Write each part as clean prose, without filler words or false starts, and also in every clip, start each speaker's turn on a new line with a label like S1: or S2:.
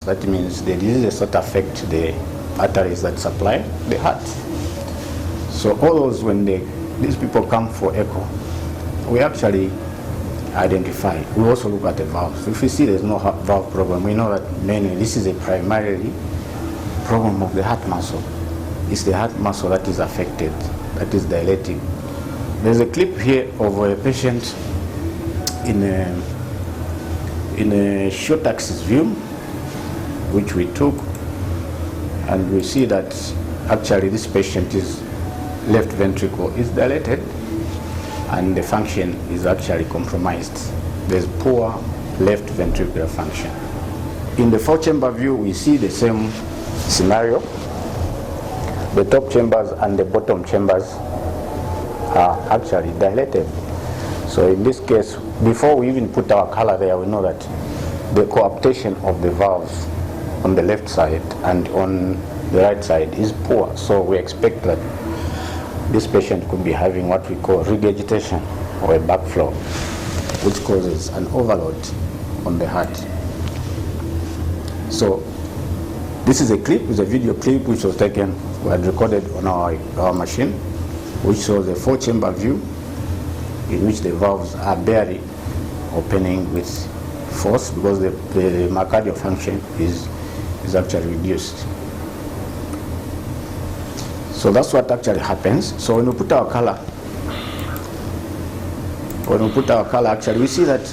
S1: That means the diseases that affect the arteries that supply the heart. So all those, when these people come for echo, we actually identify. We also look at the valves. If we see there's no valve problem, we know that mainly this is a primarily problem of the heart muscle. It's the heart muscle that is affected, that is dilating. There's a clip here of a patient in a short axis view, which we took, and we see that actually this patient's left ventricle is dilated and the function is actually compromised. There's poor left ventricular function. In the four-chamber view, we see the same scenario. The top chambers and the bottom chambers are actually dilated. So in this case, before we even put our color there, we know that the coaptation of the valves on the left side and on the right side is poor. So we expect that this patient could be having what we call regurgitation or a backflow, which causes an overload on the heart. So this is a clip, it's a video clip which was taken, we had recorded on our machine, which shows a four-chamber view in which the valves are barely opening with force because the myocardial function is actually reduced. So that's what actually happens. So when we put our color, actually we see that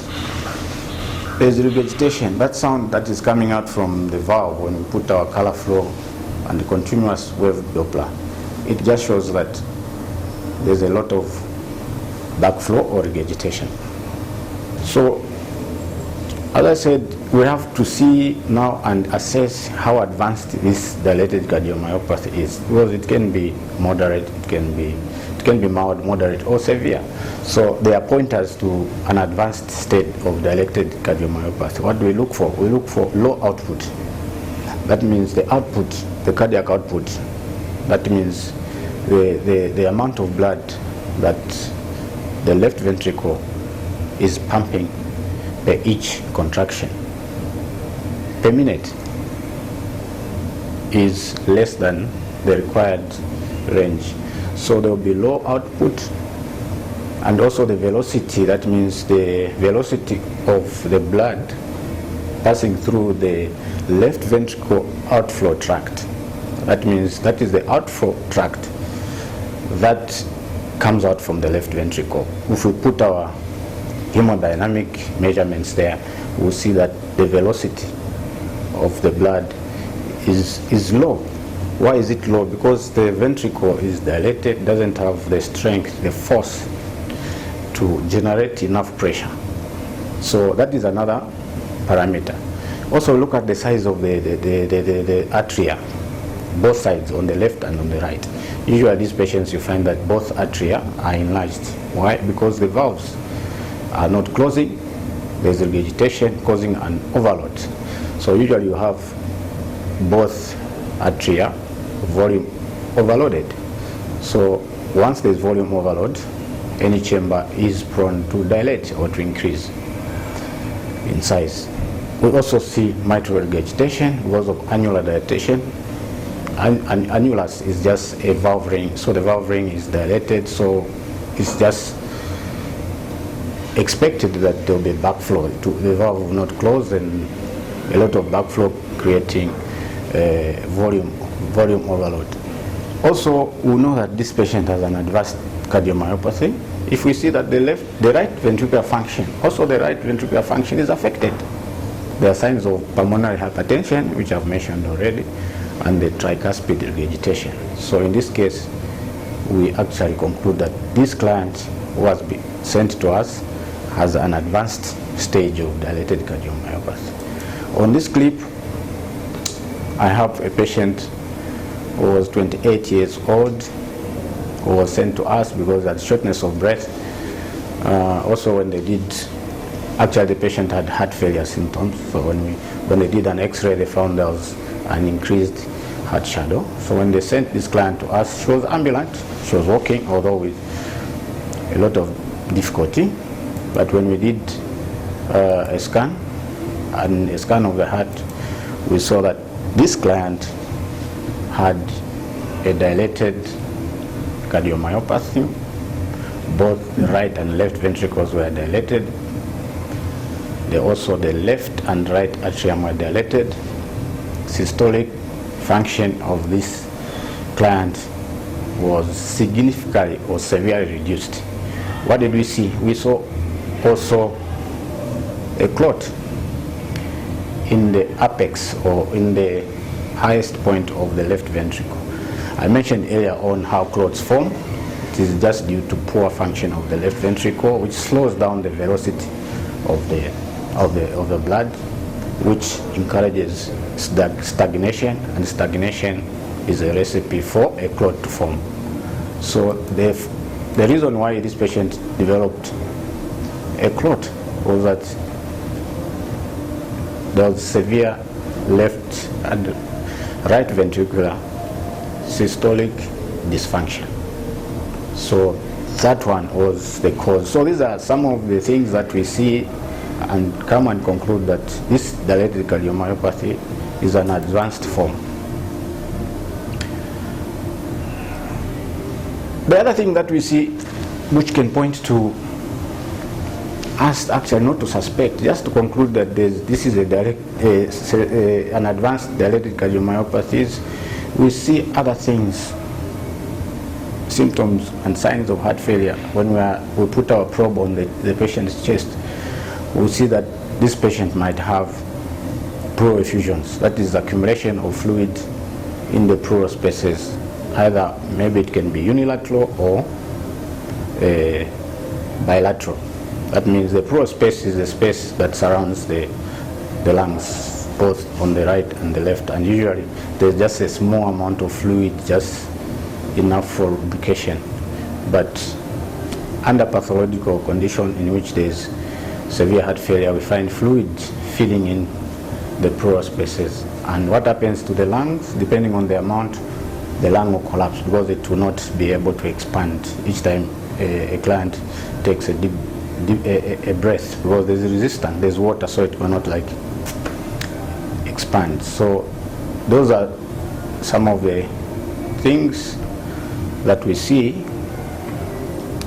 S1: there's regurgitation. That sound that is coming out from the valve when we put our color flow and the continuous wave Doppler, it just shows that there's a lot of backflow or regurgitation. So as I said, we have to see now and assess how advanced this dilated cardiomyopathy is, because it can be moderate, it can be mild, moderate, or severe. So there are pointers to an advanced state of dilated cardiomyopathy. What do we look for? We look for low output. That means the output, the cardiac output. That means the amount of blood that the left ventricle is pumping per each contraction per minute is less than the required range. So there will be low output, and also the velocity, that means the velocity of the blood passing through the left ventricle outflow tract. That means that is the outflow tract that comes out from the left ventricle. If we put our hemodynamic measurements there, we'll see that the velocity of the blood is low. Why is it low? Because the ventricle is dilated, doesn't have the strength, the force to generate enough pressure. So that is another parameter. Also look at the size of the atria, both sides, on the left and on the right. Usually these patients, you find that both atria are enlarged. Why? Because the valves are not closing, there's regurgitation causing an overload. So usually you have both atria volume overloaded. So once there's volume overload, any chamber is prone to dilate or to increase in size. We also see mitral regurgitation because of annular dilatation. Annulus is just a valve ring, so the valve ring is dilated, so it's just expected that there will be backflow. The valve will not close, and a lot of backflow creating volume overload. Also, we know that this patient has an advanced cardiomyopathy. If we see that the right ventricular function, also the right ventricular function is affected. There are signs of pulmonary hypertension, which I've mentioned already, and the tricuspid regurgitation. So in this case, we actually conclude that this client who has been sent to us has an advanced stage of dilated cardiomyopathy. On this clip, I have a patient who was 28 years old, who was sent to us because of shortness of breath. Also when they did, actually the patient had heart failure symptoms, so when they did an x-ray, they found there was an increased heart shadow. So when they sent this client to us, she was ambulant, she was walking, although with a lot of difficulty. But when we did a scan of the heart, we saw that this client had a dilated cardiomyopathy. Both the right and left ventricles were dilated. The left and right atrium were dilated. Systolic function of this client was significantly or severely reduced. What did we see? We saw also a clot in the apex or in the highest point of the left ventricle. I mentioned earlier on how clots form. It is just due to poor function of the left ventricle, which slows down the velocity of the blood, which encourages stagnation, and stagnation is a recipe for a clot to form. So the reason why this patient developed a clot was that there was severe left and right ventricular systolic dysfunction. So that one was the cause. So these are some of the things that we see and come and conclude that this dilated cardiomyopathy is an advanced form. The other thing that we see, which can point to us actually not to suspect, just to conclude that this is an advanced dilated cardiomyopathy, we see other things, symptoms and signs of heart failure. When we put our probe on the patient's chest, we see that this patient might have pleural effusions, that is accumulation of fluid in the pleural spaces. Either maybe it can be unilateral or bilateral. That means the pleural space is the space that surrounds the lungs, both on the right and the left, and usually there's just a small amount of fluid, just enough for lubrication. But under pathological condition in which there's severe heart failure, we find fluid filling in the pleural spaces. And what happens to the lungs, depending on the amount, the lung will collapse because it will not be able to expand each time a client takes a deep breath, because there's resistance, there's water, so it will not like expand. So those are some of the things that we see,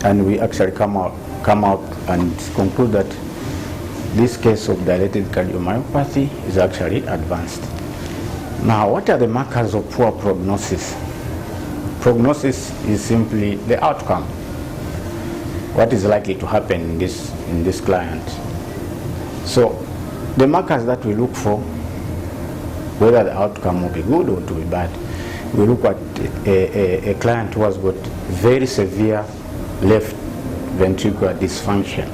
S1: and we actually come out and conclude that this case of dilated cardiomyopathy is actually advanced. Now, what are the markers of poor prognosis? Prognosis is simply the outcome. What is likely to happen in this client? So, the markers that we look for, whether the outcome will be good or to be bad, we look at a client who has got very severe left ventricular dysfunction.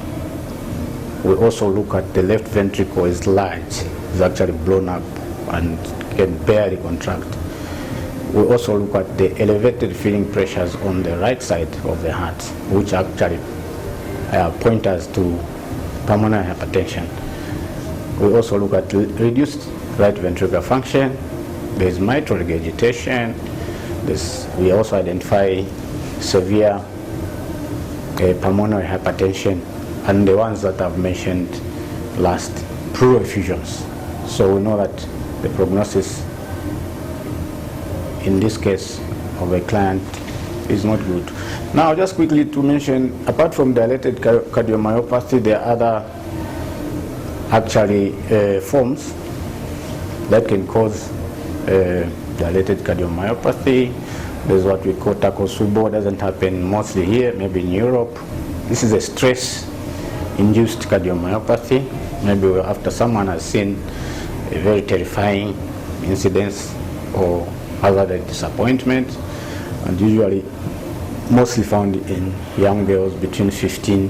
S1: We also look at the left ventricle is large, is actually blown up and can barely contract. We also look at the elevated filling pressures on the right side of the heart, which actually point us to pulmonary hypertension. We also look at reduced right ventricular function. There's mitral regurgitation. We also identify severe pulmonary hypertension, and the ones that I've mentioned last, pleural effusions. So we know that the prognosis in this case of a client is not good. Now, just quickly to mention, apart from dilated cardiomyopathy, there are other actually forms that can cause dilated cardiomyopathy. There's what we call Takotsubo. Doesn't happen mostly here, maybe in Europe. This is a stress-induced cardiomyopathy. Maybe after someone has seen a very terrifying incident or hazardous disappointment, and usually mostly found in young girls between 15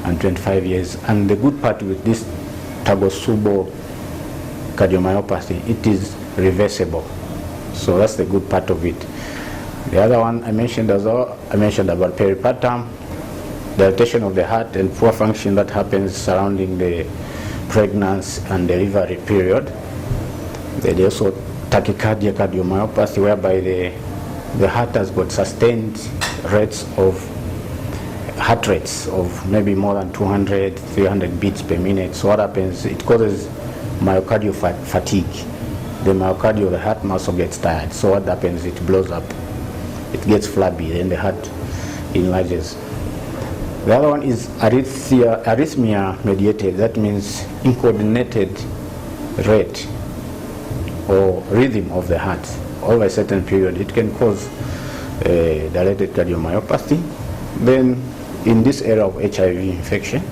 S1: and 25 years. And the good part with this Takotsubo cardiomyopathy, it is reversible. So that's the good part of it. The other one I mentioned as well, I mentioned about peripartum, dilatation of the heart and poor function that happens surrounding the pregnancy and delivery period. There's also tachycardia cardiomyopathy, whereby the heart has got sustained heart rates of maybe more than 200, 300 beats per minute. So what happens? It causes myocardial fatigue. the myocardial, the heart muscle gets tired. So what happens? It blows up. It gets flabby, then the heart enlarges. The other one is arrhythmia mediated. That means uncoordinated rate or rhythm of the heart over a certain period. It can cause dilated cardiomyopathy. Then in this area of HIV infection,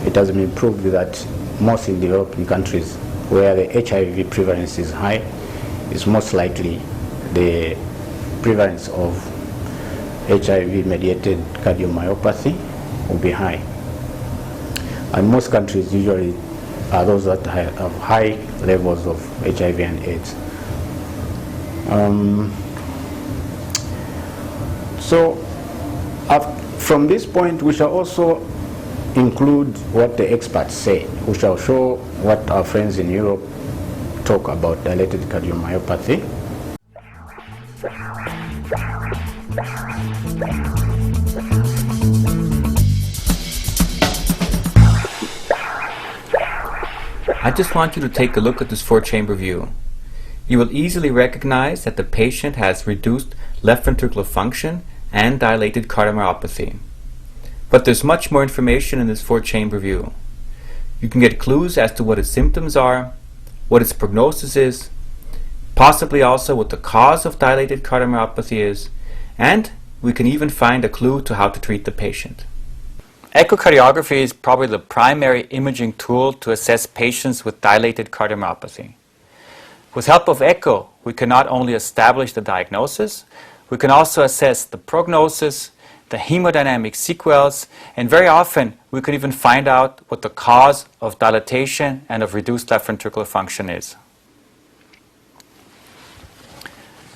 S1: it has been proved that most in developing countries where the HIV prevalence is high, is most likely the prevalence of HIV-mediated cardiomyopathy will be high. And most countries usually are those that have high levels of HIV and AIDS. From this point, we shall also include what the experts say. We shall show what our friends in Europe talk about dilated cardiomyopathy.
S2: I just want you to take a look at this 4-chamber view. You will easily recognize that the patient has reduced left ventricular function and dilated cardiomyopathy. But there's much more information in this 4-chamber view. You can get clues as to what its symptoms are, what its prognosis is, possibly also what the cause of dilated cardiomyopathy is, and we can even find a clue to how to treat the patient. Echocardiography is probably the primary imaging tool to assess patients with dilated cardiomyopathy. With help of echo, we can not only establish the diagnosis, we can also assess the prognosis, the hemodynamic sequels, and very often we can even find out what the cause of dilatation and of reduced left ventricular function is.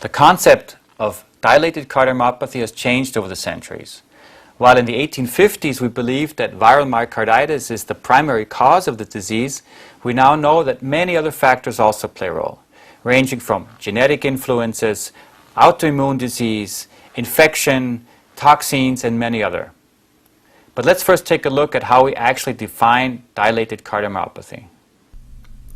S2: The concept of dilated cardiomyopathy has changed over the centuries. While in the 1850s we believed that viral myocarditis is the primary cause of the disease, we now know that many other factors also play a role, ranging from genetic influences, autoimmune disease, infection, toxins, and many other. But let's first take a look at how we actually define dilated cardiomyopathy.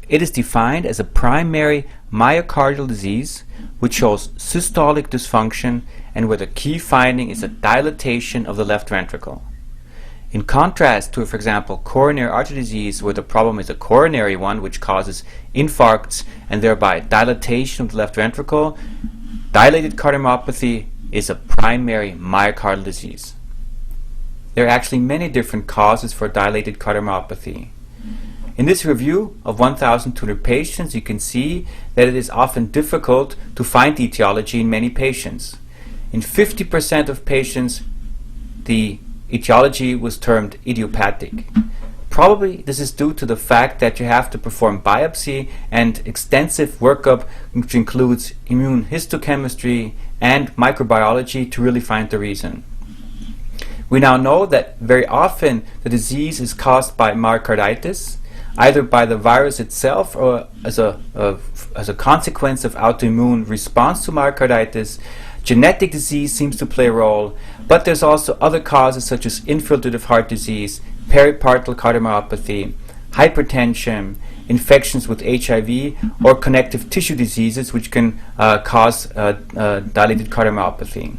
S2: It is defined as a primary myocardial disease which shows systolic dysfunction and where the key finding is a dilatation of the left ventricle. In contrast to, for example, coronary artery disease, where the problem is a coronary one which causes infarcts and thereby dilatation of the left ventricle, dilated cardiomyopathy is a primary myocardial disease. There are actually many different causes for dilated cardiomyopathy. In this review of 1,200 patients, you can see that it is often difficult to find the etiology in many patients. In 50% of patients, the etiology was termed idiopathic. Probably this is due to the fact that you have to perform biopsy and extensive workup, which includes immune histochemistry and microbiology, to really find the reason. We now know that very often the disease is caused by myocarditis, either by the virus itself or as a consequence of autoimmune response to myocarditis. Genetic disease seems to play a role, but there's also other causes such as infiltrative heart disease, peripartal cardiomyopathy, hypertension, infections with HIV, or connective tissue diseases which can cause dilated cardiomyopathy.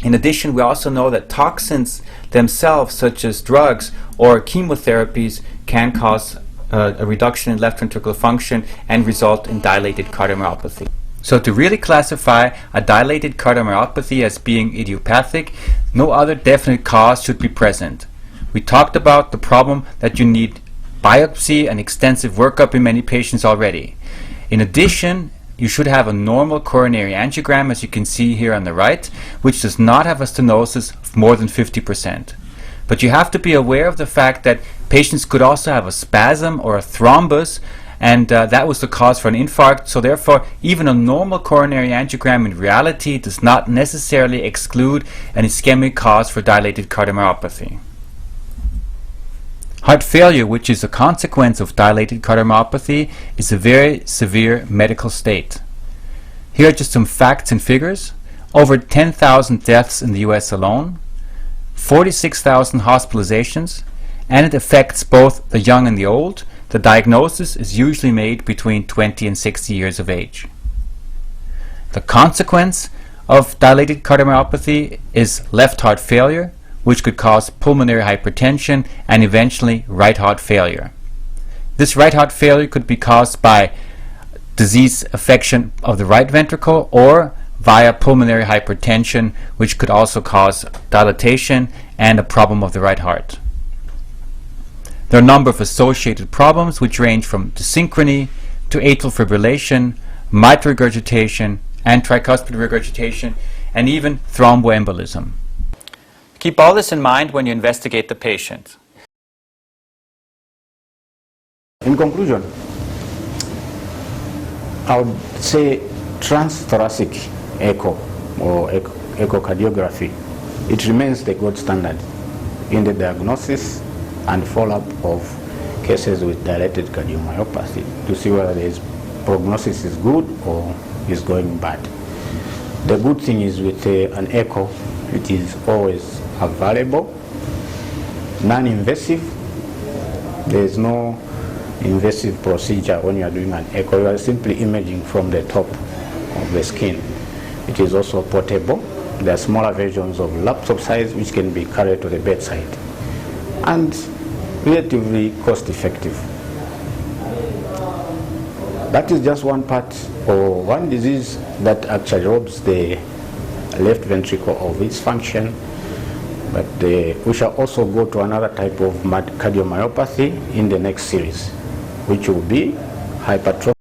S2: In addition, we also know that toxins themselves, such as drugs or chemotherapies, can cause a reduction in left ventricular function and result in dilated cardiomyopathy. So to really classify a dilated cardiomyopathy as being idiopathic, no other definite cause should be present. We talked about the problem that you need biopsy and extensive workup in many patients already. In addition, you should have a normal coronary angiogram, as you can see here on the right, which does not have a stenosis of more than 50%. But you have to be aware of the fact that patients could also have a spasm or a thrombus, and that was the cause for an infarct. So therefore, even a normal coronary angiogram in reality does not necessarily exclude an ischemic cause for dilated cardiomyopathy. Heart failure, which is a consequence of dilated cardiomyopathy, is a very severe medical state. Here are just some facts and figures. Over 10,000 deaths in the US alone, 46,000 hospitalizations, and it affects both the young and the old. the diagnosis is usually made between 20 and 60 years of age. The consequence of dilated cardiomyopathy is left heart failure, which could cause pulmonary hypertension and eventually right heart failure. This right heart failure could be caused by disease affection of the right ventricle or via pulmonary hypertension, which could also cause dilatation and a problem of the right heart. There are a number of associated problems which range from dysynchrony to atrial fibrillation, mitral regurgitation, and tricuspid regurgitation, and even thromboembolism. Keep all this in mind when you investigate the patient.
S1: In conclusion, I would say transthoracic echo or echocardiography, it remains the gold standard in the diagnosis and follow-up of cases with dilated cardiomyopathy to see whether the prognosis is good or is going bad. The good thing is with an echo, it is always available, non-invasive. There is no invasive procedure when you are doing an echo. You are simply imaging from the top of the skin. It is also portable. There are smaller versions of laptop size which can be carried to the bedside, and relatively cost effective. That is just one part or one disease that actually robs the left ventricle of its function. But we shall also go to another type of cardiomyopathy in the next series, which will be hypertrophic